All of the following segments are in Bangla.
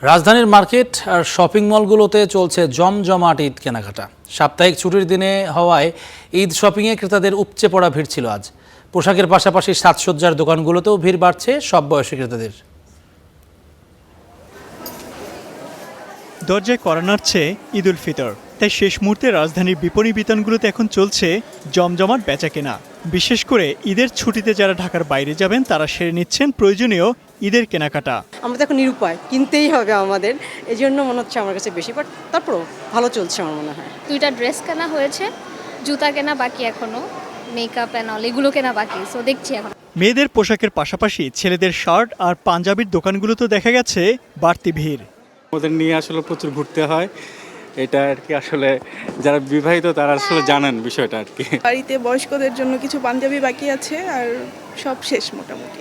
রাজধানীর মার্কেট আর শপিং মলগুলোতে চলছে জমজমাট ঈদ কেনাকাটা। সাপ্তাহিক ছুটির দিনে হওয়ায় ঈদ শপিংয়ে ক্রেতাদের উপচে পড়া ভিড় ছিল আজ। পোশাকের পাশাপাশি সাজসজ্জার দোকানগুলোতেও ভিড় বাড়ছে সব বয়সী ক্রেতাদের। দরজায় কড়া নাড়ছে ঈদ উল ফিতর, তাই শেষ মুহূর্তে রাজধানীর বিপণী বিতানগুলোতে এখন চলছে জমজমাট বেচাকেনা। বিশেষ করে ঈদের ছুটিতে যারা ঢাকার বাইরে যাবেন তারা সেরে নিচ্ছেন প্রয়োজনীয় ঈদের কেনাকাটা। আমরা তো এখন নিরুপায়, কিনতেই হবে আমাদের, এই জন্য মনে হচ্ছে আমার কাছে বেশি, বাট তারপরও ভালো চলছে আমার মনে হয়। দুইটা ড্রেস কেনা হয়েছে, জুতা কেনা বাকি, এখনো মেকআপ অ্যান্ড অল এগুলো কেনা বাকি, সো দেখছি এখন। মেয়েদের পোশাকের পাশাপাশি ছেলেদের শার্ট আর পাঞ্জাবির দোকানগুলোতে দেখা গেছে বাড়তি ভিড়। ওদের নিয়ে আসলে প্রচুর ঘুরতে হয়, এটা আর কি। আসলে যারা বিবাহিত তারা আসলে জানেন বিষয়টা আর কি। বাড়িতে বয়স্কদের জন্য কিছু পাঞ্জাবি বাকি আছে, আর সব শেষ মোটামুটি।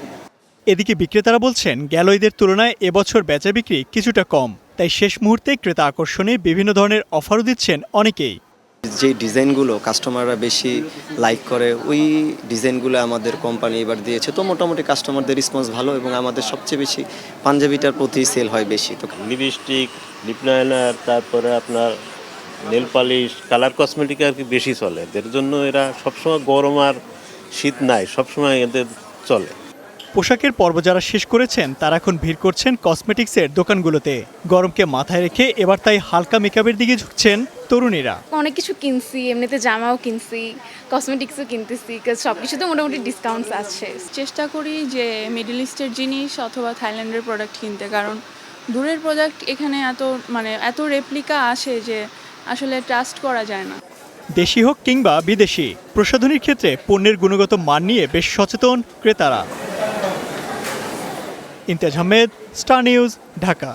এদিকে বিক্রেতারা বলছেন গেল ঈদের তুলনায় এবছর বেচা বিক্রি কিছুটা কম, তাই শেষ মুহূর্তে ক্রেতা আকর্ষণে বিভিন্ন ধরনের অফারও দিচ্ছেন অনেকেই। যে ডিজাইনগুলো কাস্টমাররা বেশি লাইক করে ওই ডিজাইনগুলো আমাদের কোম্পানি এবার দিয়েছে, তো মোটামুটি কাস্টমারদের রেসপন্স ভালো এবং আমাদের সবচেয়ে বেশি পাঞ্জাবিটার প্রতি সেল হয় বেশি। তো লিপস্টিক, লিপ লাইনার, তারপরে আপনার নেল পালিশ, কালার কসমেটিক আর কি বেশি চলে। এদের জন্য এরা সবসময় গরম আর শীত নাই, সবসময় এদের চলে। পোশাকের পর্ব যারা শেষ করেছেন তারা এখন ভিড় করছেন কসমেটিক্সের দোকানগুলোতে। গরমকে মাথায় রেখে এবার তাই হালকা মেকআপের দিকে ঝুঁকছেন তরুণীরা। অনেক কিছু কিনছি, এমনিতে জামাও কিনছি, কসমেটিক্সও কিনতেছি, সব কিছুতে মোটামুটি ডিসকাউন্টস আছে। চেষ্টা করি যে মিডল ইস্টের জিনিস অথবা থাইল্যান্ডের প্রোডাক্ট কিনতে, কারণ দূরের প্রোডাক্ট এখানে এত রেপ্লিকা আসে যে আসলে ট্রাস্ট করা যায় না। দেশি হোক কিংবা বিদেশি, প্রসাধনীর ক্ষেত্রে পণ্যের গুণগত মান নিয়ে বেশ সচেতন ক্রেতারা। Imtiaz Ahmed, star news, Dhaka.